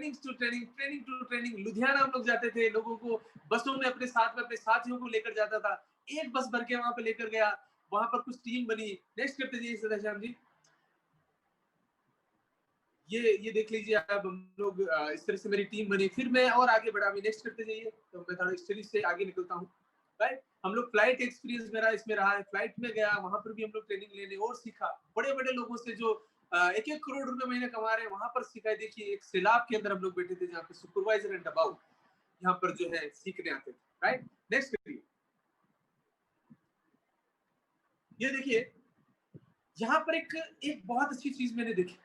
Training to training. Ludhiana हम लोग जाते थे, लोगों को बसों में अपने साथ में अपने साथियों को लेकर जाता था, एक बस भर के वहां पे लेकर गया, वहां पर कुछ टीम बनी। नेक्स्ट करते जाइए सदा श्याम जी। ये देख लीजिए आप, हम लोग इस तरह से मेरी टीम बनी, फिर मैं और आगे बढ़ा। अभी नेक्स्ट करते जाइए, तो मैं थोड़ा स्टडी से आगे निकलता हूँ। राइट, हम लोग फ्लाइट एक्सपीरियंस मेरा इसमें रहा है, फ्लाइट में गया, वहां पर भी हम लोग ट्रेनिंग लेने और सीखा, बड़े बड़े लोगों से जो 1-1 करोड़ रुपए महीने कमा रहे हैं, वहां पर सीखा। देखिए एक सैलाब के अंदर हम लोग बैठे थे, जहाँ पे सुपरवाइजर एंड अबाउ यहाँ पर जो है सीखने आते थे। राइट, नेक्स्ट करिए। ये देखिए, यहाँ पर एक बहुत अच्छी चीज मैंने देखी।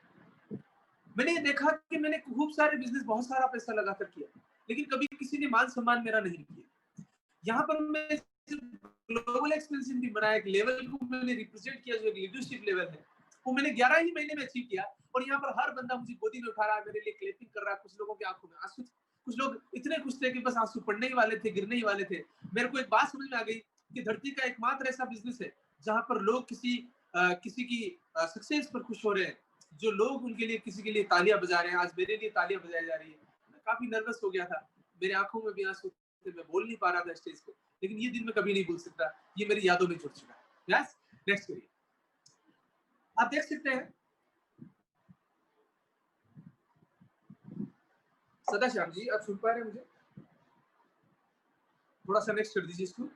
मैंने ये देखा कि मैंने खूब सारे बिजनेस, बहुत सारा पैसा लगाकर किया, लेकिन कभी किसी ने मान सम्मान मेरा नहीं किया। यहाँ पर मैं ग्लोबल एक्सपेंशन भी बनाया, एक लेवल को मैंने रिप्रेजेंट किया, जो लीडरशिप लेवल है वो मैंने 11 ही महीने में अचीव किया। और यहाँ पर हर बंदा मुझे गोदी में उठा रहा है, मेरे लिए क्लैपिंग कर रहा है। कुछ लोगों की आंखों में आंसू, कुछ लोग इतने खुश थे कि बस आंसू पड़ने ही वाले थे, गिरने ही वाले थे। मेरे को एक बात समझ में आ गई कि धरती का एकमात्र ऐसा बिजनेस है जहां पर लोग किसी की सक्सेस पर खुश हो रहे हैं, जो लोग उनके लिए, किसी के लिए तालियां बजा रहे हैं। आज मेरे लिए तालियां बजाई जा रही है। मैं काफी नर्वस हो गया था, मेरे आंखों में भी आंसू थे, मैं बोल नहीं पा रहा था स्टेज पे, लेकिन ये दिन मैं कभी नहीं भूल सकता, ये मेरी यादों में जुड़ चुका है। यस, नेक्स्ट करिए। आप देख सकते हैं सदा श्याम जी, आप सुन पा रहे हैं मुझे? थोड़ा सा नेक्स्ट कर दीजिए इसको।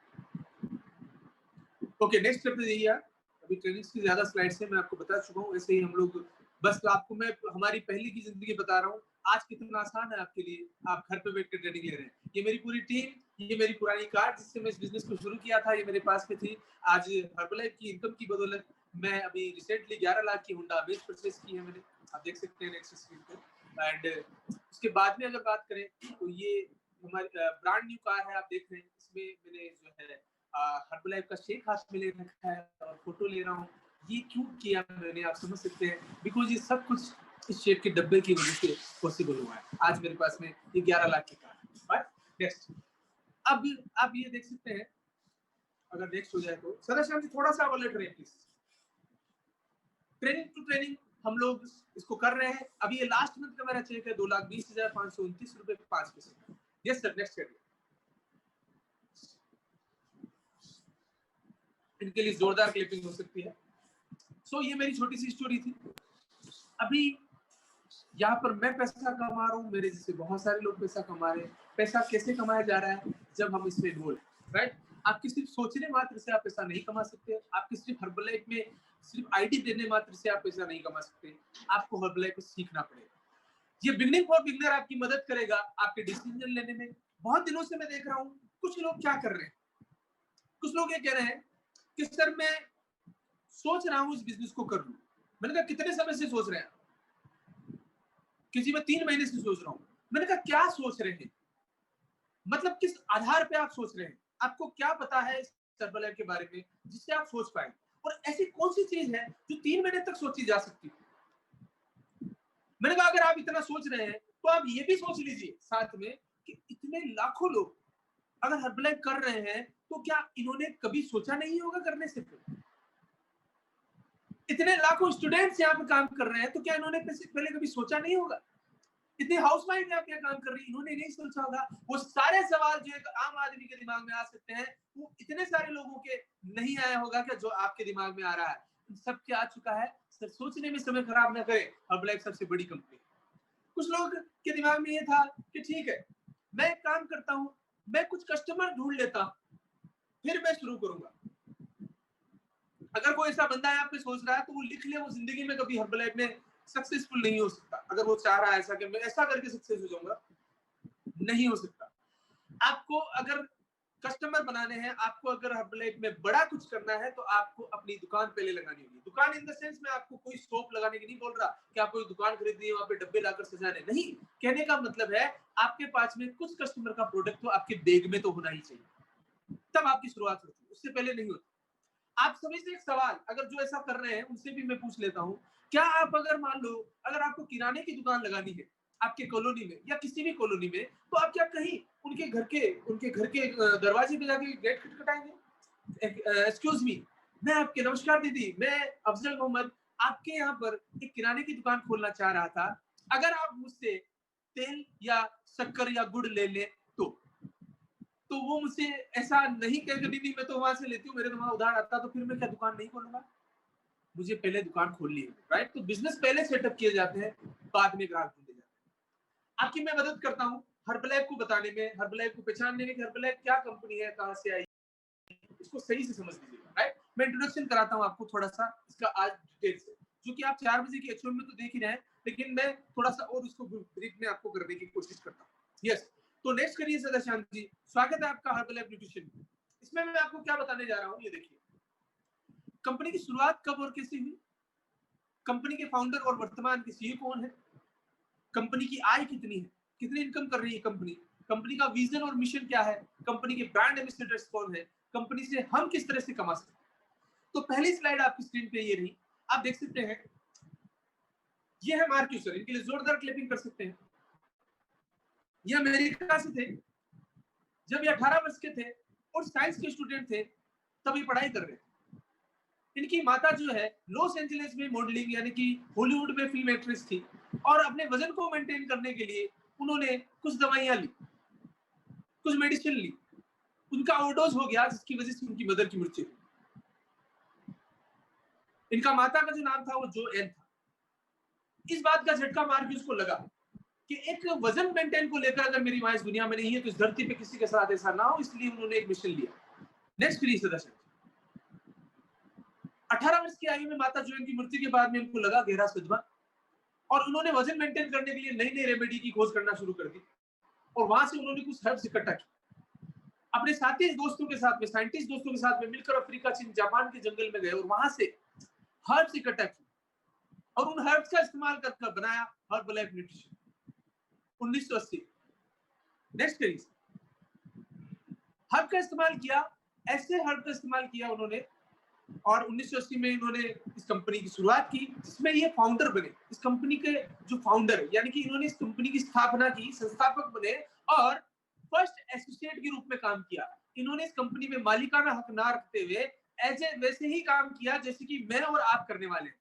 ओके, नेक्स्ट करते जाइए आप। अभी ट्रेनिंग की ज्यादा स्लाइड्स है, मैं आपको बता चुका हूँ। ऐसे ही हम लोग, बस आपको मैं हमारी पहले की जिंदगी बता रहा हूँ, आज कितना आसान है आपके लिए, आप घर पे बैठ कर ट्रेनिंग ले रहे हैं। ये मेरी पूरी टीम, ये मेरी पुरानी कार जिससे मैं इस बिजनेस को शुरू किया था, ये मेरे पास में थी। आज हर्बलाइफ की इनकम की बदौलत मैं अभी रिसेंटली 11 लाख की होंडा अमेज परचेस की है मैंने, आप देख सकते हैं नेक्स्ट स्क्रीन पे। एंड उसके बाद में अगर बात करें तो ये हमारी ब्रांड न्यू कार है, आप देख रहे हैं। इसमें मैंने जो है हर्बलाइफ का शेक हाथ में ले रखा है और फोटो ले रहा हूँ। ये क्यों किया मैंने, आप समझ सकते हैं, बिकॉज ये सब कुछ इस शेक के डब्बे की वजह से पॉसिबल हुआ है। आज मेरे पास में ये 11 लाख की कार है। नेक्स्ट, अब आप ये देख सकते हैं, अगर नेक्स्ट हो जाए तो सदा श्याम जी थोड़ा सा अलर्ट रहे प्लीज। ट्रेनिंग टू ट्रेनिंग हम लोग इसको कर रहे हैं। अभी ये लास्ट मंथ का मेरा चेक है 2,20,529 रुपए 5 पैसे। यस सर, नेक्स्ट करिए। इनके लिए जोरदार क्लिपिंग हो सकती है। सो ये मेरी छोटी सी स्टोरी थी। अभी यहाँ पर मैं पैसा कमा रहा हूँ, मेरे जैसे बहुत सारे लोग पैसा कमा रहे हैं। पैसा कैसे कमाया जा रहा है? जब हम इसमें इन्वॉल्व हैं, राइट। आपके सिर्फ सोचने मात्र से आप पैसा नहीं कमा सकते। आपके सिर्फ हर्बलाइफ में सिर्फ आईडी देने मात्र से आप पैसा नहीं कमा सकते। आपको हर्बलाइफ को सीखना पड़ेगा। ये बिगनिंग फॉर बिगनर आपकी मदद करेगा आपके डिसीजन लेने में। बहुत दिनों से मैं देख रहा हूँ कुछ लोग क्या कर रहे हैं, कुछ लोग ये कह रहे हैं कि सर मैं सोच रहा हूँ इस बिजनेस को कर लूं। मैंने कहा कितने समय से सोच रहे हैं? किसी में 3 महीने से सोच रहा हूं। मैंने कहा क्या सोच रहे हैं, मतलब किस आधार पे आप सोच रहे हैं? आपको क्या पता है इस हर्बलाइफ के बारे में जिससे आप सोच पाए? और ऐसी कौन सी चीज है जो 3 महीने तक सोची जा सकती है? मैंने कहा अगर आप इतना सोच रहे हैं तो आप ये भी सोच लीजिए साथ में कि इतने लाखों लोग अगर हर्बलाइफ कर रहे हैं तो क्या इन्होंने कभी सोचा नहीं होगा करने से पहले? इतने लाखों स्टूडेंट्स यहाँ पे काम कर रहे हैं तो क्या इन्होंने पहले कभी सोचा नहीं होगा? इतने हाउसवाइफ यहाँ क्या काम कर रही है, इन्होंने नहीं सोचा होगा? वो सारे सवाल जो एक आम आदमी के दिमाग में आ सकते हैं, वो इतने सारे लोगों के नहीं आया होगा कि जो आपके दिमाग में आ रहा है। सब क्या आ चुका है सर, सोचने में समय खराब ना करें, हर्बलाइफ सबसे बड़ी कंपनी। कुछ लोग के दिमाग में ये था कि ठीक है मैं काम करता हूँ, मैं कुछ कस्टमर ढूंढ लेता हूँ, फिर मैं शुरू करूंगा। अगर कोई ऐसा बंदा यहाँ पे सोच रहा है तो वो लिख ले, वो जिंदगी में कभी हर्बलाइफ में सक्सेसफुल नहीं हो सकता। अगर वो चाह रहा है ऐसा कि मैं ऐसा करके सक्सेस हो जाऊंगा, नहीं हो सकता। आपको अगर कस्टमर बनाने हैं, आपको अगर हर्बलाइफ में बड़ा कुछ करना है तो आपको अपनी दुकान पहले लगानी होगी। दुकान इन द सेंस में आपको कोई शॉप लगाने की नहीं बोल रहा कि आप कोई दुकान खरीदनी है वहां पे डब्बे लाकर सजाने, नहीं। कहने का मतलब है आपके पास में कुछ कस्टमर का प्रोडक्ट तो आपके बैग में तो होना ही चाहिए, तब आपकी शुरुआत होती है, उससे पहले नहीं होती। आप सभी से एक सवाल, अगर जो ऐसा कर रहे हैं उनसे भी मैं पूछ लेता हूं, क्या आप अगर मान लो अगर आपको किराने की दुकान लगानी है आपके कॉलोनी में या किसी भी कॉलोनी में, तो आप क्या कहीं उनके घर के दरवाजे पे जाके गेट खटखटाएंगे? एक्सक्यूज मी, मैं आपके, नमस्कार दीदी, मैं अफजल मोहम्मद आपके यहाँ पर एक किराने की दुकान खोलना चाह रहा था, अगर आप मुझसे तेल या शक्कर या गुड़ ले ले तो वो मुझसे ऐसा नहीं कहेगा, नहीं मैं तो वहां से लेती हूँ, मेरे तो वहां उधार आता, तो फिर मैं क्या दुकान नहीं खोलूंगा? मुझे पहले दुकान खोलनी है, राइट? तो बिजनेस पहले सेटअप किए जाते हैं, बाद में ग्राहक ढूंढे जाते हैं। आपकी मैं मदद करता हूँ हर्बलाइफ को बताने में, हर्बलाइफ को पहचानने में कि हर्बलाइफ क्या कंपनी है, कहाँ से आई, इसको सही से समझ लीजिएगा, राइट? मैं इंट्रोडक्शन कराता हूँ आपको थोड़ा सा इसका आज डिटेल से, जो कि आप 4 बजे की एचओएम में तो देख ही रहे हैं, लेकिन मैं थोड़ा सा और उसको ब्रीफ में आपको करने की कोशिश करता हूँ। यस, तो नेक्स्ट करिए सदाशांत जी, स्वागत है आपका हर्बलाइफ न्यूट्रिशन में। इसमें मैं आपको क्या बताने जा रहा हूँ, ये देखिए। कंपनी की शुरुआत कब और कैसे हुई, कंपनी के फाउंडर और वर्तमान के सीईओ कौन है, कंपनी की आय कितनी है, कितनी इनकम कर रही है कंपनी, कंपनी का विजन और मिशन क्या है, कंपनी के ब्रांड एम्बेसडर्स कौन है, कंपनी से हम किस तरह से कमा सकते हैं। तो पहली स्लाइड आपकी स्क्रीन पे ये रही, आप देख सकते हैं ये है मार्क यूसर, इनके लिए जोरदार क्लैपिंग कर सकते हैं। ये अमेरिका से थे, जब ये 18 वर्ष के थे और साइंस के स्टूडेंट थे, तब ये पढ़ाई कर रहे थे। इनकी माता जो है लॉस एंजलिस में मॉडलिंग यानी कि हॉलीवुड में फिल्म एक्ट्रेस थी, और अपने वजन को मेंटेन करने के लिए उन्होंने कुछ दवाइयां ली, कुछ मेडिसिन ली, उनका ओवरडोज हो गया, जिसकी वजह से उनकी मदर की मृत्यु हुई। इनका माता का जो नाम था वो जो एन था। इस बात का झटका मार्क्यूस को लगा कि एक वजन मेंटेन को लेकर अगर मेरी मां इस दुनिया में नहीं है तो इस धरती पे किसी के साथ ऐसा ना हो, इसलिए उन्होंने एक मिशन लिया। नेक्स्ट प्लीज सदस्य। 18 वर्ष की आयु में माता जोएन की मृत्यु के बाद में उनको लगा गहरा सदमा, और उन्होंने वजन मेंटेन करने के लिए नई नई रेमेडी की खोज करना शुरू कर दी, और वहां से उन्होंने कुछ हर्ब्स इकट्ठा किए। अपने साथी दोस्तों के साथ में, साइंटिस्ट दोस्तों के साथ में मिलकर अफ्रीका, चीन, जापान के जंगल में गए और वहां से हर्ब्स इकट्ठा किए, और उन हर्ब्स का इस्तेमाल कर बनाया हर्बलाइफ न्यूट्रिशन 1980। नेक्स्ट करिए। हर्ब का इस्तेमाल किया, ऐसे हर्ब का इस्तेमाल किया उन्होंने, और 1980 में इन्होंने इस कंपनी की शुरुआत की, जिसमें ये फाउंडर बने। इस कंपनी के जो फाउंडर, यानी कि इन्होंने इस कंपनी की स्थापना की, संस्थापक बने और फर्स्ट एसोसिएट के रूप में काम किया। इन्होंने इस कंपनी में मालिकाना हक ना रखते हुए वैसे ही काम किया जैसे कि मैं और आप करने वाले हैं।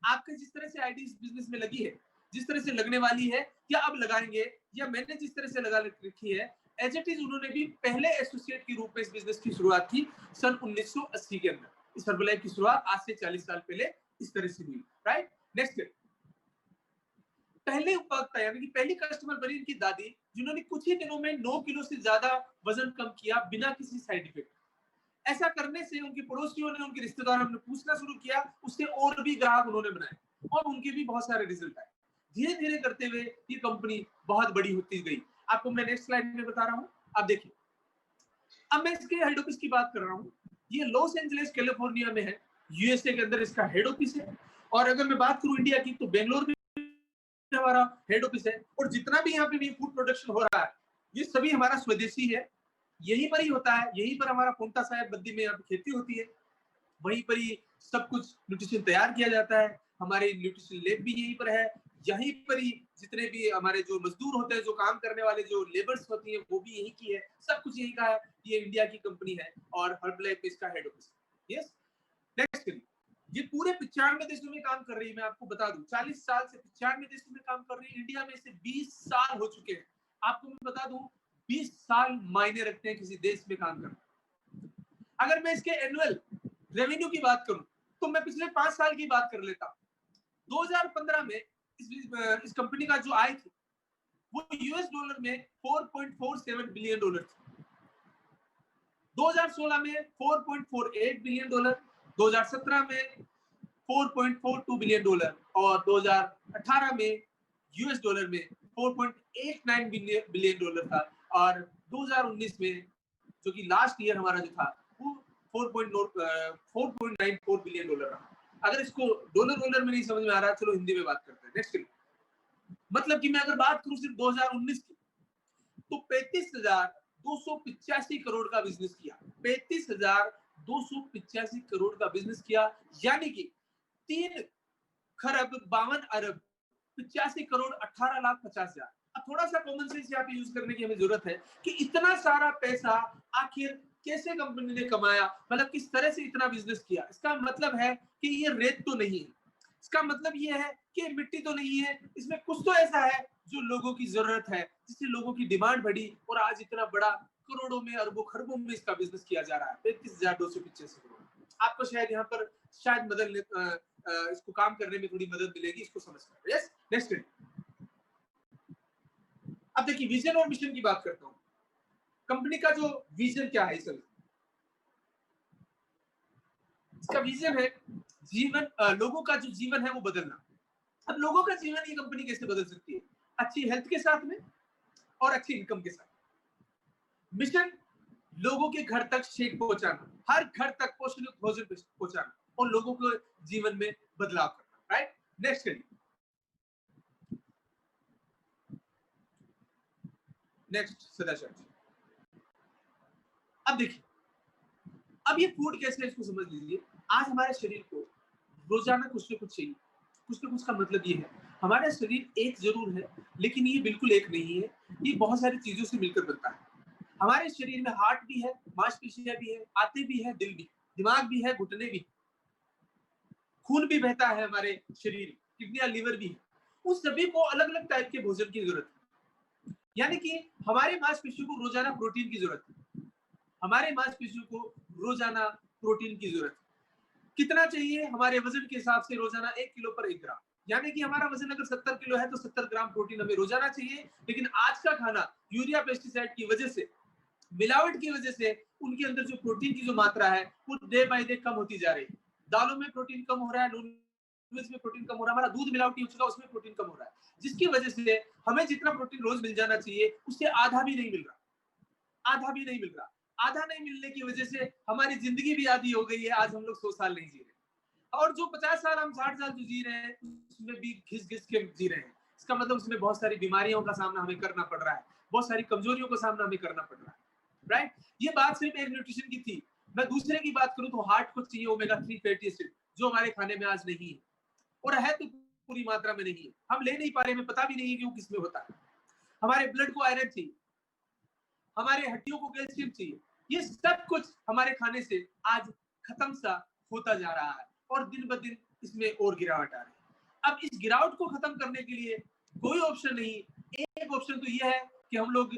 आपके जिस तरह से आईडी इस बिजनेस में लगी है, जिस तरह से लगने वाली है या अब लगाएंगे, या मैंने जिस तरह से लगा रखी है, एज इट इज उन्होंने भी पहले एसोसिएट के रूप में इस बिजनेस की शुरुआत की सन 1980 के अंदर। इस हर्बलाइफ की शुरुआत आज से 40 साल पहले इस तरह से हुई, राइट? नेक्स्ट, पहले उपभोक्ता यानी कि पहली कस्टमर बनी इनकी दादी, जिन्होंने कुछ ही दिनों में 9 किलो से ज्यादा वजन कम किया बिना किसी साइड इफेक्ट। ऐसा करने से उनके पड़ोसियों ने, उनके रिश्तेदारों ने पूछना शुरू किया, उससे और भी ग्राहक उन्होंने बनाए और उनके भी बहुत सारे रिजल्ट आए। धीरे धीरे करते हुए ये कंपनी बहुत बड़ी होती गई। आपको मैं नेक्स्ट स्लाइड में बता रहा हूँ, आप देखिए। अब मैं इसके हेड ऑफिस की बात कर रहा हूँ। ये लॉस एंजलिस कैलिफोर्निया में है, यूएसए के अंदर इसका हेड ऑफिस है। और अगर मैं बात करूँ इंडिया की, तो बेंगलोर में हमारा हेड ऑफिस है। और जितना भी यहाँ पे भी फूड प्रोडक्शन हो रहा है, ये सभी हमारा स्वदेशी है, यहीं पर ही होता है। यहीं पर हमारा पोंटा साहेब बद्दी में यहाँ पे खेती होती है, वहीं पर ही सब कुछ न्यूट्रिशन तैयार किया जाता है। हमारे न्यूट्रिशन लैब भी यहीं पर है, यहीं पर ही जितने भी हमारे जो मजदूर होते हैं, जो काम करने वाले जो लेबर्स होती है, वो भी यहीं की है, सब कुछ यहीं का है। ये इंडिया की कंपनी है और हर्बलाइफ इसका हेड ऑफिस है। यस, नेक्स्ट करिए। ये पूरे 95 देशों में काम कर रही है। मैं आपको बता दूं, 40 साल से 95 देशों में काम कर रही है। इंडिया में से 20 साल हो चुके हैं। आपको मैं बता दूं, 20 साल मायने रखते हैं किसी देश में काम करना। अगर मैं इसके एनुअल रेवेन्यू की बात करूं, तो मैं पिछले 5 साल की बात कर लेता हूं। 2015 में इस कंपनी का जो आय थी, वो यूएस डॉलर में $4.47 बिलियन थी। 2016 में $4.48 बिलियन, 2017 में $4.42 बिलियन, और 2018 में यूएस डॉलर में $4.89 बिलियन था। और 2019 में, जो कि लास्ट ईयर हमारा जो था, वो $4.94 बिलियन रहा। अगर इसको डॉलर में नहीं समझ में आ रहा, चलो हिंदी में बात करते हैं। नेक्स्ट, मतलब कि मैं अगर बात करूं सिर्फ 2019 की, तो 35,285 करोड़ का बिजनेस किया। 35,285 करोड़ का बिजनेस किया, यानी कि 3 खरब 52 अरब 85 करोड़ 18 लाख 50 हजार। अब थोड़ा सा कॉमन सेंस यहाँ पे यूज करने की हमें जरूरत है कि इतना सारा पैसा आखिर कैसे कंपनी ने कमाया, मतलब किस तरह से इतना बिजनेस किया। इसका मतलब है कि ये रेत तो नहीं है, इसका मतलब ये है कि मिट्टी तो नहीं है, इसमें कुछ तो ऐसा है जो लोगों की जरूरत है, जिससे लोगों की डिमांड बढ़ी और आज इतना बड़ा करोड़ों में अरबों खरबों में इसका बिजनेस किया जा रहा है। 35,285 करोड़। आपको शायद यहाँ पर शायद इसको काम करने में थोड़ी मदद मिलेगी, इसको समझकर। Yes, next. अब देखिए विजन और मिशन की बात करता हूं। कंपनी का जो विजन क्या है, इसका विजन है जीवन, लोगों का जो जीवन है वो बदलना। अब लोगों का जीवन ये कंपनी कैसे बदल सकती है? अच्छी हेल्थ के साथ में और अच्छी इनकम के साथ। मिशन, लोगों के घर तक शेक पहुंचाना, हर घर तक पोषण भोजन पहुंचाना और लोगों के जीवन में बदलाव करना। राइट, नेक्स्ट करिए। नेक्स्ट सदाचार। अब देखिए, अब ये फूड कैसे है इसको समझ लीजिए। आज हमारे शरीर को रोजाना कुछ ना कुछ चाहिए। कुछ ना कुछ का मतलब ये है, हमारा शरीर एक जरूर है लेकिन ये बिल्कुल एक नहीं है, ये बहुत सारी चीजों से मिलकर बनता है। हमारे शरीर में हार्ट भी है, मांसपेशियां भी है, आंतें भी है, दिल भी, दिमाग भी है, घुटने भी, खून भी बहता है हमारे शरीर, किडनियां, लिवर भी है। उस सभी को अलग अलग टाइप के भोजन की जरूरत है। यानी कि हमारे मांसपेशियों को रोजाना प्रोटीन की जरूरत है। हमारे मांसपेशियों को रोजाना प्रोटीन की जरूरत है। कितना चाहिए? हमारे वजन के हिसाब से रोजाना 1 किलो पर 1 ग्राम। यानी कि हमारा वजन अगर 70 किलो है तो 70 ग्राम प्रोटीन हमें रोजाना चाहिए। लेकिन आज का खाना यूरिया पेस्टिसाइड की वजह से, मिलावट की वजह से उनके अंदर जो प्रोटीन की जो मात्रा है वो डे बाय डे कम होती जा रही है। दालों में प्रोटीन कम हो रहा है, नॉन वेज में प्रोटीन कम हो रहा है, हमारा दूध मिलावटी हो चुका है, उसमें प्रोटीन कम हो रहा है, जिसकी वजह से हमें जितना प्रोटीन रोज मिल जाना चाहिए उससे आधा भी नहीं मिल रहा। आधा भी नहीं मिल रहा। आधा नहीं मिलने की वजह से हमारी जिंदगी भी आधी हो गई है। आज हम लोग 100 साल नहीं जी रहे और जो 50 साल हम 60 साल जो जी रहे हैं उसमें भी घिस घिस के जी रहे हैं। इसका मतलब उसमें बहुत सारी बीमारियों का सामना हमें करना पड़ रहा है, बहुत सारी कमजोरियों का सामना हमें करना पड़ रहा है। राइट, ये बात सिर्फ एक न्यूट्रिशन की थी। मैं दूसरे की बात करूं तो हार्ट को चाहिए ओमेगा 3 फैटी एसिड, जो हमारे खाने में आज नहीं है और है तो पूरी मात्रा में नहीं है। हम ले नहीं पा रहे, हमें पता भी नहीं है कि वो किसमें होता है। हमारे ब्लड को आयरन चाहिए, हमारे हड्डियों को कैल्शियम चाहिए। ये सब कुछ हमारे खाने से आज खत्म सा होता जा रहा है और दिन ब दिन इसमें और गिरावट आ रही है। अब इस गिरावट को खत्म करने के लिए कोई ऑप्शन नहीं। एक ऑप्शन तो ये है कि हम लोग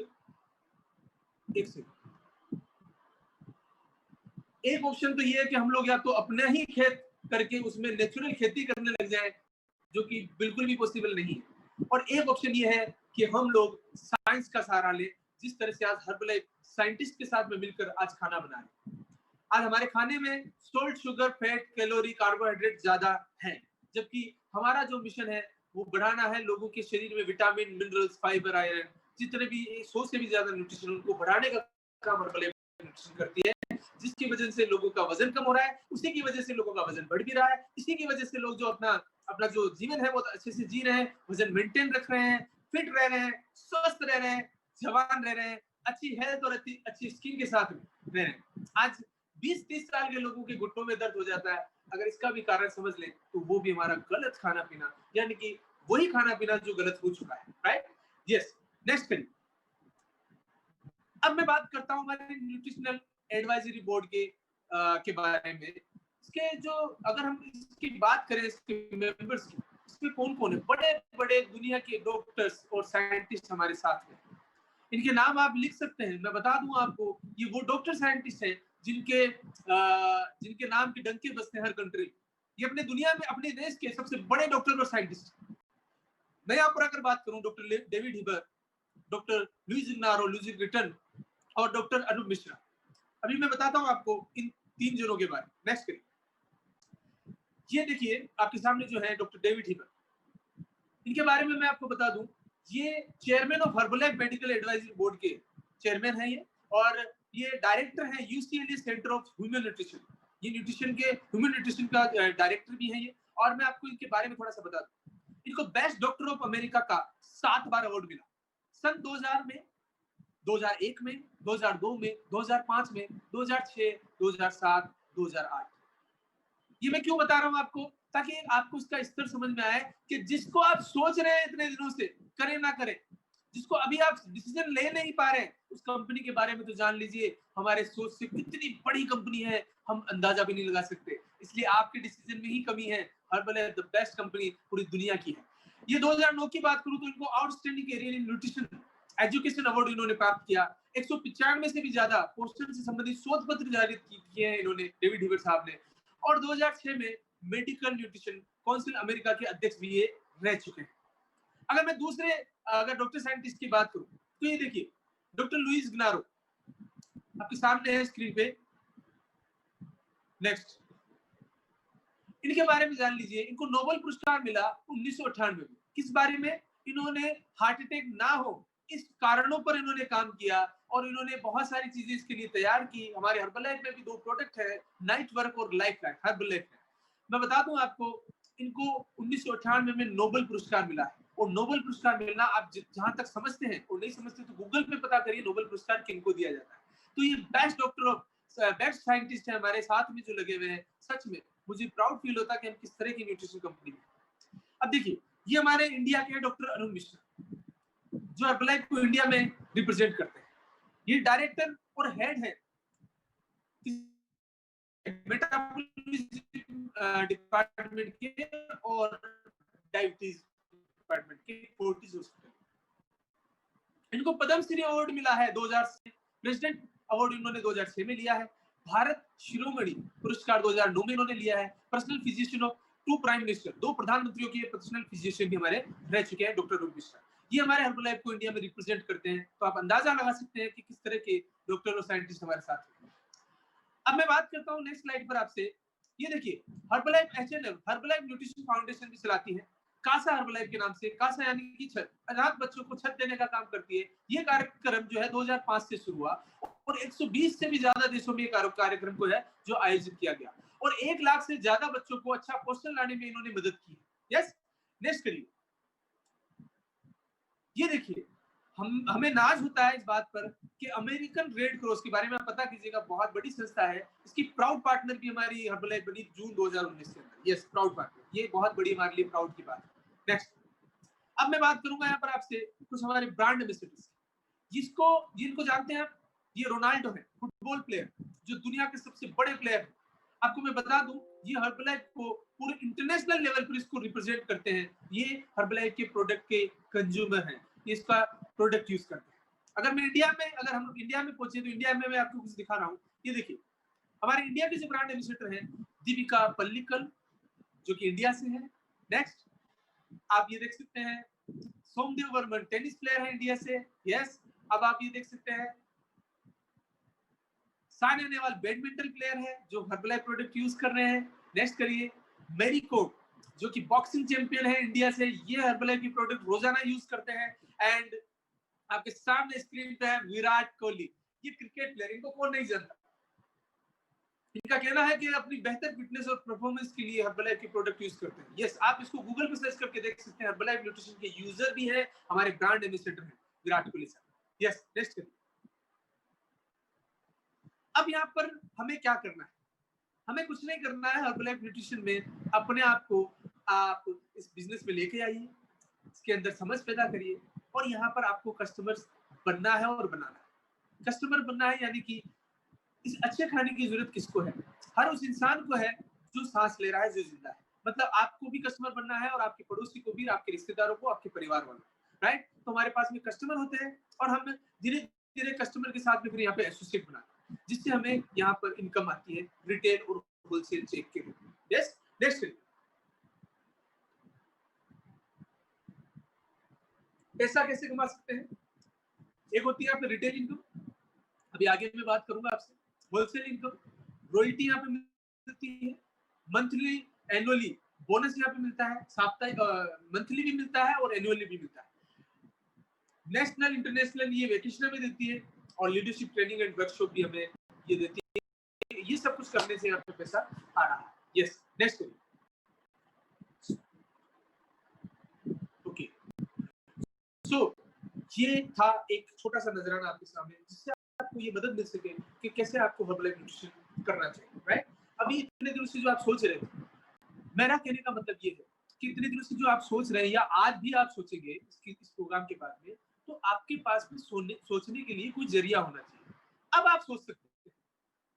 एक ऑप्शन तो ये है कि हम लोग या तो अपना ही खेत करके उसमें नेचुरल खेती करने लग जाए, जो कि बिल्कुल भी पॉसिबल नहीं है। और एक ऑप्शन ये है कि हम लोग साइंस का सहारा ले, जिस तरह से आज हर्बलाइफ साइंटिस्ट के साथ में मिलकर आज खाना बना रहे हैं। आज हमारे खाने में salt, sugar, fat, calorie, carbohydrate ज्यादा है, जबकि हमारा जो मिशन है वो बढ़ाना है लोगों के शरीर में विटामिन, मिनरल्स, फाइबर, आयरन, जितने भी 100 से भी ज्यादा न्यूट्रिशन उनको बढ़ाने का काम हर्बलाइफ न्यूट्रिशन करती है, जिसकी वजह से लोगों का वजन कम हो रहा है, उसी की वजह से लोगों का वजन बढ़ भी रहा है, इसी की वजह से लोग जो अपना अपना जो जीवन है वो अच्छे से जी रहे हैं, वजन मेंटेन रख रहे हैं, फिट रह रहे हैं, स्वस्थ रह रहे हैं, जवान रह रहे हैं, अच्छी हेल्थ और अच्छी स्किन के साथ रह रहे हैं। आज 20-30 साल के लोगों के घुटनों में दर्द हो जाता है। अगर इसका भी कारण समझ लें तो वो भी हमारा गलत खाना पीना, यानी कि वही खाना पीना जो गलत हो चुका है। राइट, यस, नेक्स्ट करिए। अब मैं बात करता हूं हमारे न्यूट्रिशनल एडवाइजरी बोर्ड के बारे में। इसके जो, अगर हम इसकी बात करें, इसके मेंबर्स की, इसमें कौन कौन है? बड़े बड़े दुनिया के डॉक्टर्स और साइंटिस्ट हमारे साथ हैं। इनके नाम आप लिख सकते हैं, मैं बता दूं आपको, ये वो डॉक्टर साइंटिस्ट हैं जिनके नाम के डंके बजते हैं हर कंट्री। ये अपने दुनिया में, अपने देश के सबसे बड़े डॉक्टर और साइंटिस्ट। मैं यहाँ पर अगर बात करूं, doctor David Heber, doctor Louis Ignarro, Louis Gritton और डॉक्टर अनूप मिश्रा। अभी मैं बताता हूं आपको इन 3 जनों के बारे में। नेक्स्ट करिए। ये देखिए आपके सामने जो है डॉक्टर डेविड हिबर, इनके बारे में मैं आपको बता दूं, ये chairman of Herbalife medical advisory board के चेयरमैन हैं ये, और ये डायरेक्टर हैं UCLA centre of human nutrition. ये न्यूट्रिशन के, ह्यूमन न्यूट्रिशन का डायरेक्टर भी है ये। और मैं आपको इनके बारे में थोड़ा सा बता दूं, इनको बेस्ट डॉक्टर ऑफ अमेरिका का 7 बार अवार्ड मिला। सन 2000 में, 2001 में, 2002 में, 2005 में, 2006, 2007, 2008। ये मैं क्यों बता रहा हूं आपको? ताकि आपको इसका स्तर समझ में आए कि जिसको आप सोच रहे हैं इतने दिनों से, करें ना करें, जिसको अभी आप डिसीजन ले नहीं पा रहे, उस कंपनी के बारे में तो जान लीजिए हमारे सोच से कितनी बड़ी कंपनी है, हम अंदाजा भी नहीं लगा सकते। इसलिए आपके डिसीजन में ही कमी है। हर्बल द बेस्ट कंपनी पूरी दुनिया की है। ये 2009 की बात करूं तो इनको outstanding career in nutrition education award इन्होंने प्राप्त किया। 195 से भी ज्यादा पोषण से संबंधित शोध पत्र जारी किए हैं इन्होंने, डेविड हिवर साहब ने। और 2006 में मेडिकल न्यूट्रिशन काउंसिल अमेरिका के अध्यक्ष भी ये रह चुके हैं। अगर मैं दूसरे अगर डॉक्टर साइंटिस्ट की बात करूं तो ये देखिए डॉक्टर लुइस ग्नारो आपके सामने है स्क्रीन पे। नेक्स्ट, इनके बारे में जान लीजिए। इनको नोबेल पुरस्कार मिला 1998 में। किस बारे में? इन्होंने हार्ट अटैक ना हो इस कारणों पर इन्होंने काम किया और इन्होंने बहुत सारी चीजें इसके लिए तैयार की। हमारे हर्बलाइफ में भी 2 प्रोडक्ट है, नाइट वर्क और लाइफ लाइफ हर्बलाइफ है। मैं बता दूं आपको, इनको 1998 में नोबेल पुरस्कार मिला है। और नोबेल पुरस्कार मिलना आप जहां तक समझते हैं और नहीं समझते तो गूगल पे पता करिए नोबेल पुरस्कार किनको दिया जाता है। तो ये बेस्ट डॉक्टर और बेस्ट साइंटिस्ट है हमारे साथ में जो लगे हुए हैं। सच में मुझे प्राउड फील होता है कि हम किस तरह की न्यूट्रिशन कंपनी में। अब देखिए, ये हमारे इंडिया के डॉक्टर अरुण मिश्रा जो हर्बलाइफ को इंडिया में रिप्रेजेंट करते हैं। ये डायरेक्टर और हेड है मेटाबॉलिज्म डिपार्टमेंट के और डायबिटीज डिपार्टमेंट के फोर्टिस हॉस्पिटल। इनको पद्मश्री अवार्ड मिला है 2000 से। प्रेसिडेंट अवार्ड इन्होंने 2006 में लिया है। भारत शिरोमणि पुरस्कार 2009 में इन्होंने लिया है। Personal physician of 2 prime minister, 2 प्रधानमंत्रियों के पर्सनल फिजिशियन भी हमारे रह चुके हैं डॉक्टर अरुण मिश्रा। ये हमारे हर्बलाइफ को इंडिया में रिप्रेजेंट करते हैं। तो आप अंदाजा लगा सकते हैं कि किस तरह के डॉक्टर और साइंटिस्ट हमारे साथ हैं। अब मैं बात करता हूं नेक्स्ट स्लाइड पर आपसे। ये देखिए, हर्बलाइफ एचएनएफ हर्बलाइफ न्यूट्रिशन फाउंडेशन भी चलाती है कासा हर्बलाइफ के नाम से। कासा यानी कि छत, अनाथ बच्चों को छत देने का काम करती है। ये कार्यक्रम जो है 2005 से शुरू हुआ और 120 से भी ज्यादा देशों में कार्यक्रम को है जो आयोजित किया गया और 1 लाख से ज्यादा बच्चों को अच्छा पोषण लाने में इन्होंने मदद की है। यस, नेक्स्ट करिए। ये देखिए, हमें नाज होता है इस बात पर कि अमेरिकन रेड क्रॉस के बारे में आप पता कीजिएगा, बहुत बड़ी संस्था है। इसकी प्राउड पार्टनर भी हमारी हर्बलाइफ बनी जून 2019 के अंदर। यस, प्राउड पार्टनर, ये बहुत बड़ी हमारे लिए प्राउड की बात है। नेक्स्ट, अब मैं बात करूंगा यहाँ पर आपसे कुछ हमारे ब्रांड एम्बेसडर्स जिनको जानते हैं आप। ये रोनाल्डो है, फुटबॉल प्लेयर जो दुनिया के सबसे बड़े प्लेयर है। आपको मैं बता दूं, ये हर्बलाइफ को पूरे इंटरनेशनल लेवल पर इसको रिप्रेजेंट करते हैं। ये हर्बलाइफ के प्रोडक्ट के कंज्यूमर हैं, इसका प्रोडक्ट यूज करते हैं। अगर हम इंडिया में पहुंचे तो इंडिया में मैं आपको कुछ दिखा रहा हूँ। ये देखिए, हमारे इंडिया के जो ब्रांड एम्बेसडर हैं, दीपिका पल्लिकल जो कि इंडिया से है। नेक्स्ट, आप ये देख सकते हैं सोमदेव वर्मन टेनिस प्लेयर है इंडिया से। यस, अब आप ये देख सकते हैं सानिया नेहवाल बैडमिंटन प्लेयर है जो हर्बलाइफ प्रोडक्ट यूज कर रहे हैं। नेक्स्ट करिए, मैरी कोम जो कि बॉक्सिंग चैंपियन है इंडिया से। ये हर्बलाइफ की प्रोडक्ट रोजाना यूज करते हैं। एंड आपके सामने स्क्रीन पे है विराट कोहली, ये क्रिकेट प्लेयर, इनको कौन नहीं जानता। इनका कहना है कि अपनी बेहतर फिटनेस और परफॉर्मेंस के लिए हर्बलाइफ के प्रोडक्ट यूज करते हैं। यस, आप इसको गूगल पे सर्च करके देख सकते हैं। हर्बलाइफ न्यूट्रिशन के यूजर भी है, हमारे ब्रांड एम्बेसडर हैं विराट कोहली साहब। यस, नेक्स्ट करिए। अब यहाँ पर हमें क्या करना है? हमें कुछ नहीं करना है। हर्बलाइफ न्यूट्रिशन में अपने आप को आप इस बिजनेस में लेके आइए, इसके अंदर समझ पैदा करिए और यहाँ पर आपको कस्टमर्स बनना है और बनाना है। कस्टमर बनना है यानी कि इस अच्छे खाने की जरूरत किसको है? हर उस इंसान को है जो सांस ले रहा है, जो जिंदा है। मतलब आपको भी कस्टमर बनना है और आपके पड़ोसी को भी, आपके रिश्तेदारों को, आपके परिवार वालों, राइट? तो हमारे पास में कस्टमर होते हैं और हम धीरे धीरे कस्टमर के साथ में फिर यहाँ पे एसोसिएट बनाते हैं, जिससे हमें यहाँ पर इनकम आती है रिटेल और होलसेल चेक के रूप में। यस, नेक्स्ट, पैसा कैसे कमा सकते हैं? एक होती है आपकी रिटेल इनकम, अभी आगे मैं बात करूंगा आपसे। होलसेल इनकम, रॉयल्टी यहाँ पे मिलती है। मंथली, एनुअली बोनस यहाँ पे मिलता है। साप्ताहिक, मंथली भी मिलता है और एनुअली भी मिलता है। नेशनल इंटरनेशनल ये वेकेशन में देती है और लीडरशिप ट्रेनिंग एंड वर्कशॉप भी हमें ये देती है। ये सब कुछ करने से यहाँ पे पैसा आ रहा है। Yes, next, okay. सो ये था एक छोटा सा नजराना आपके सामने, जिससे आपको ये मदद मिल सके कि कैसे आपको हर्बलाइफ न्यूट्रिशन करना चाहिए, राइट? अभी इतने दिनों से जो आप सोच रहे थे, मेरा कहने का मतलब ये है कि इतने दिनों से जो आप सोच रहे हैं या आज भी आप सोचेंगे इस प्रोग्राम के बाद में, तो आपके पास में सोचने के लिए कोई जरिया होना चाहिए। अब आप सोच सकते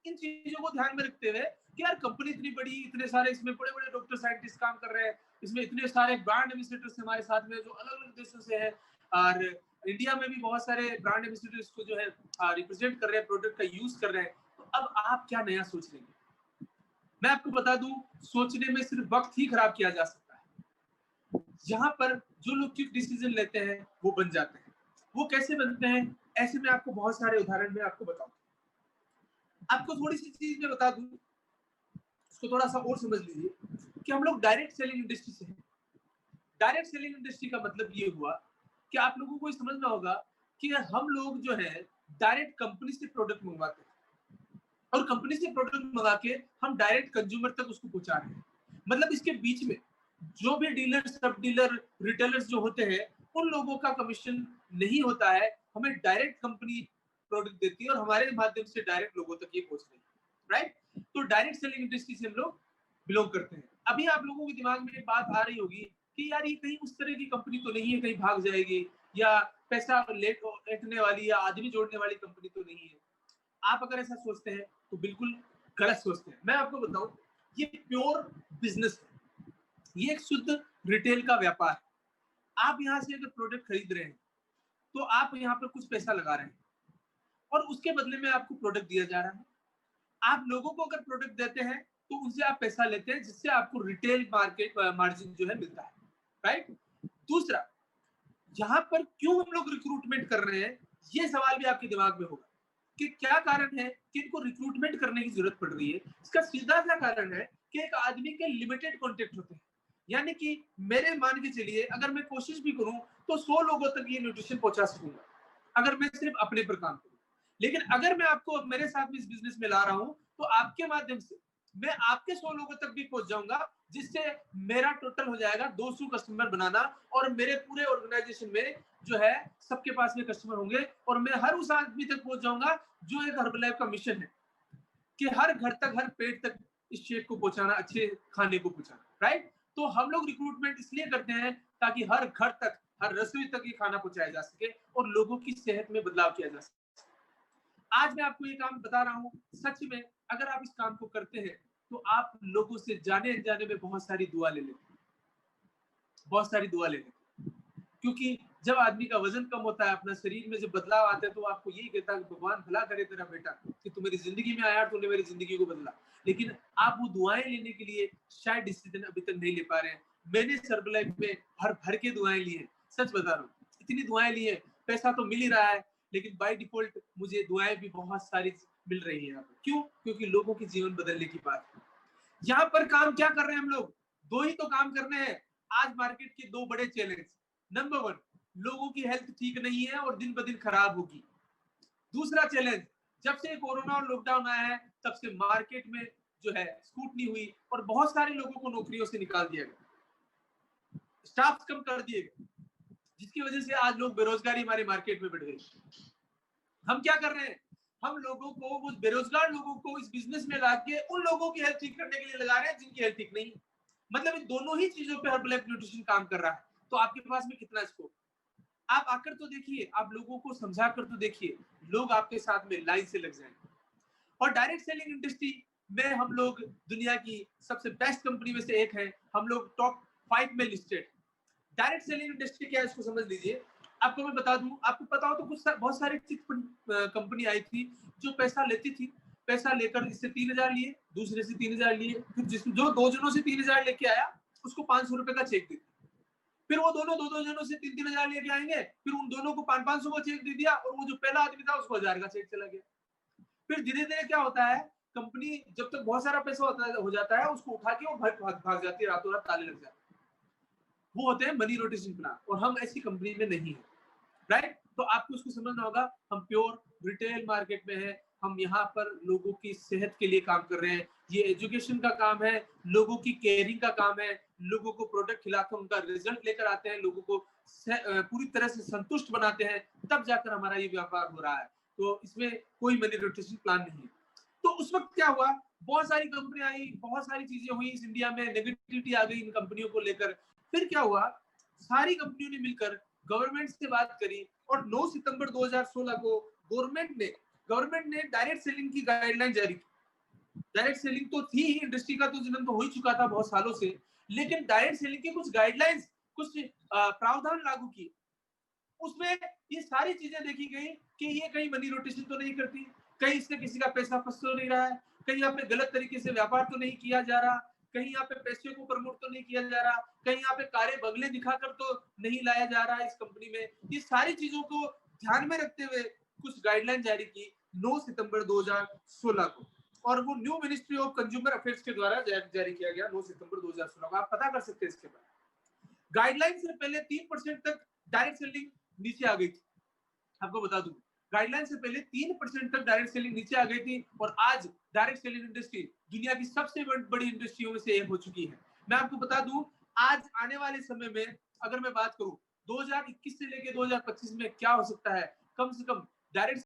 हैं इन चीजों को ध्यान में रखते हुए कि यार कंपनी इतनी बड़ी, इतने सारे इसमें बड़े बड़े डॉक्टर साइंटिस्ट काम कर रहे हैं, इसमें इतने सारे ब्रांड एम्बेसडर्स हमारे साथ में जो अलग अलग देशों से हैं, और इंडिया में भी बहुत सारे ब्रांड एम्बेसडर्स को जो है रिप्रेजेंट कर रहे हैं, प्रोडक्ट का यूज कर रहे हैं। तो अब आप क्या नया सोच रहे हैं? मैं आपको बता दूं, सोचने में सिर्फ वक्त ही खराब किया जा सकता है। यहाँ पर जो लोग क्विक डिसीजन लेते हैं वो बन जाते हैं। वो कैसे बनते हैं? ऐसे में आपको बहुत सारे उदाहरण में आपको बताऊं। आपको थोड़ी सी चीज में बता दूं, उसको थोड़ा सा और समझ लीजिए कि हम लोग डायरेक्ट सेलिंग इंडस्ट्री से हैं। डायरेक्ट सेलिंग इंडस्ट्री का मतलब ये हुआ कि आप लोगों को समझना होगा कि हम लोग जो है डायरेक्ट कंपनी से प्रोडक्ट मंगवाते हैं, और कंपनी से प्रोडक्ट मंगा के हम डायरेक्ट कंज्यूमर तक उसको पहुंचा रहे हैं। मतलब इसके बीच में जो भी डीलर, सब डीलर, रिटेलर्स जो होते हैं, उन लोगों का कमीशन नहीं होता है। हमें डायरेक्ट कंपनी प्रोडक्ट देती है और हमारे माध्यम से डायरेक्ट लोगों तक ये पहुंच रही है, राइट? तो डायरेक्ट सेलिंग इंडस्ट्री से हम लोग बिलोंग करते हैं। अभी आप लोगों के दिमाग में एक बात आ रही होगी कि यार ये कहीं उस तरह की कंपनी तो नहीं है, कहीं भाग जाएगी, या पैसा लेटने वाली या आदमी जोड़ने वाली कंपनी तो नहीं है। आप अगर ऐसा सोचते हैं तो बिल्कुल गलत सोचते हैं। मैं आपको बताऊं, ये प्योर बिजनेस है, ये एक शुद्ध रिटेल का व्यापार है। आप यहाँ से अगर प्रोडक्ट खरीद रहे हैं तो आप यहाँ पर कुछ पैसा लगा रहे हैं और उसके बदले में आपको प्रोडक्ट दिया जा रहा है। आप लोगों को अगर प्रोडक्ट देते हैं तो उनसे आप पैसा लेते हैं, जिससे आपको रिटेल मार्केट मार्जिन जो है मिलता है, राइट? दूसरा, यहाँ पर क्यों हम लोग रिक्रूटमेंट कर रहे हैं, ये सवाल भी आपके दिमाग में होगा कि क्या कारण है कि इनको रिक्रूटमेंट करने की जरूरत पड़ रही है। इसका सीधा सा कारण है कि एक आदमी के लिमिटेड कॉन्टेक्ट होते हैं। यानी कि मेरे मान के चलिए, अगर मैं कोशिश भी करूं तो 100 लोगों तक ये न्यूट्रिशन पहुंचा सकूंगा, अगर मैं सिर्फ अपने पर काम करूं। लेकिन अगर मैं आपको मेरे साथ में इस बिजनेस में ला रहा हूं तो आपके माध्यम से मैं आपके 100 लोगों तक भी पहुंच जाऊंगा, जिससे मेरा टोटल हो जाएगा 200 कस्टमर बनाना, और मेरे पूरे ऑर्गेनाइजेशन में जो है सबके पास में कस्टमर होंगे, और मैं हर उस आदमी तक पहुंच जाऊंगा जो एक हर्बलाइफ का मिशन है कि हर घर तक, हर पेट तक इस शेक को पहुंचाना, अच्छे खाने को पहुंचाना, राइट? तो हम लोग रिक्रूटमेंट इसलिए करते हैं ताकि हर घर तक, हर रसोई तक ये खाना पहुंचाया जा सके और लोगों की सेहत में बदलाव किया जा सके। आज मैं आपको ये काम बता रहा हूँ, सच में अगर आप इस काम को करते हैं तो आप लोगों से जाने अनजाने में बहुत सारी दुआ ले लेते हैं, बहुत सारी दुआ ले लेते हैं। क्योंकि जब आदमी का वजन कम होता है, अपना शरीर में जब बदलाव आता है, तो आपको यही कहता है भगवान भला करे तेरा बेटा कि तू मेरी जिंदगी में आया, तूने मेरी जिंदगी को बदला। लेकिन आप वो दुआएं लेने के लिए शायद डिसीजन अभी तक नहीं ले पा रहे हैं। मैंने सर्वलाइफ में भर भर के दुआएं ली हैं, सच बता रहा हूँ, इतनी दुआएं ली है। पैसा तो मिल ही रहा है, लेकिन बाय डिफॉल्ट मुझे दुआएं भी बहुत सारी मिल रही है। क्यों? क्योंकि लोगों के जीवन बदलने की बात है। यहाँ पर काम क्या कर रहे हैं हम लोग? दो ही तो काम करने हैं आज मार्केट के, दो बड़े चैलेंज। नंबर 1, लोगों की हेल्थ ठीक नहीं है और दिन ब दिन खराब होगी। दूसरा चैलेंज, जब से कोरोना और लॉकडाउन आया है तब से मार्केट में जो है स्कूटनी हुई और बहुत सारे लोगों को नौकरियों से निकाल दिया गया, स्टाफ कम कर दिए गए, जिसकी वजह से आज लोग बेरोजगारी हमारे मार्केट में बढ़ गई। हम क्या कर रहे हैं? हम लोगों को, उस बेरोजगार लोगों को इस बिजनेस में लाके उन लोगों की हेल्थ ठीक करने के लिए लगा रहे हैं जिनकी हेल्थ ठीक नहीं। मतलब इन दोनों ही चीजों पे हर्बलाइफ न्यूट्रिशन काम कर रहा है। तो आपके पास में कितना स्कोप? आप आकर तो देखिए, आप लोगों को समझा कर तो देखिए, लोग आपके साथ में लाइन से लग जाएंगे। और डायरेक्ट सेलिंग इंडस्ट्री में हम लोग दुनिया की सबसे बेस्ट कंपनी में से एक है। हम लोग टॉप 5 में लिस्टेड। डायरेक्ट सेलिंग इंडस्ट्री क्या है इसको समझ लीजिए। आपको मैं बता दूं, आपको पता हो तो कुछ बहुत सारी कंपनी आई थी जो पैसा लेती थी, पैसा लेकर इससे 3000 लिए, दूसरे से 3000 लिए, फिर जो दो जनों से 3000 लेके आया उसको 500 रुपए का चेक देती। फिर वो दोनों दो जनों से 3-3 हजार लेके आएंगे, फिर उन दोनों को 500-500 का चेक दे दिया, और वो जो पहला आदमी था उसको 1000 का चेक चला गया। फिर धीरे धीरे क्या होता है, कंपनी जब तक बहुत सारा पैसा हो जाता है, उसको उठा के वो भाग जाती है, रातों रात ताले लग जाते हैं। वो होते हैं मनी रोटेशन प्लान, और हम ऐसी कंपनी में नहीं है, राइट? तो आपको उसको समझना होगा। हम प्योर रिटेल मार्केट में है, हम यहाँ पर लोगों की सेहत के लिए काम कर रहे हैं। ये एजुकेशन का काम है, लोगों की केयरिंग का काम है, लोगों को प्रोडक्ट खिलाकर उनका रिजल्ट लेकर आते हैं, लोगों को पूरी तरह से संतुष्ट बनाते हैं, तब जाकर हमारा ये व्यापार हो रहा है। तो इसमें कोई मनी रोटेशन प्लान नहीं है। तो उस वक्त क्या हुआ, बहुत सारी कंपनी आई, बहुत सारी चीजें हुई, इस इंडिया में नेगेटिविटी आ गई इन कंपनियों को लेकर। फिर क्या हुआ, सारी कंपनियों ने मिलकर गवर्नमेंट से बात करी, और 9 सितंबर 2016 को गवर्नमेंट ने डायरेक्ट सेलिंग की गाइडलाइन जारी की। डायरेक्ट सेलिंग तो थी ही, इंडस्ट्री का तो जन्म तो हो ही चुका था बहुत सालों से, लेकिन डायरेक्ट सेलिंग के कुछ गाइडलाइंस, कुछ प्रावधान लागू किए। उसमें ये सारी चीजें देखी गई कि ये कहीं मनी रोटेशन तो नहीं करती, कहीं इससे किसी का पैसा फंस तो नहीं रहा है, कहीं यहाँ पे गलत तरीके से व्यापार तो नहीं किया जा रहा, कहीं यहाँ पे पैसे को प्रमोट तो नहीं किया जा रहा, कहीं यहाँ पे कारे बंगले दिखाकर तो नहीं लाया जा रहा है इस कंपनी में। ये सारी चीजों को ध्यान में रखते हुए कुछ गाइडलाइन जारी की 9 सितंबर 2016 को, और वो new ministry of consumer affairs के द्वारा जारी किया गया 9 सितंबर 2016 को। आप पता कर सकते हैं इसके बाद। गाइडलाइन से पहले 3% तक डायरेक्ट सेलिंग नीचे आ गई थी। आपको बता दूं, गाइडलाइन से पहले 3% तक डायरेक्ट सेलिंग नीचे आ गई थी, और आज डायरेक्ट सेलिंग इंडस्ट्री दुनिया की सबसे बड़ी इंडस्ट्रियों में से एक हो चुकी है। मैं आपको बता दूं, आज आने वाले समय में अगर मैं बात करूं 2021 से लेकर 2025 में क्या हो सकता है, कम से कम डायरेक्ट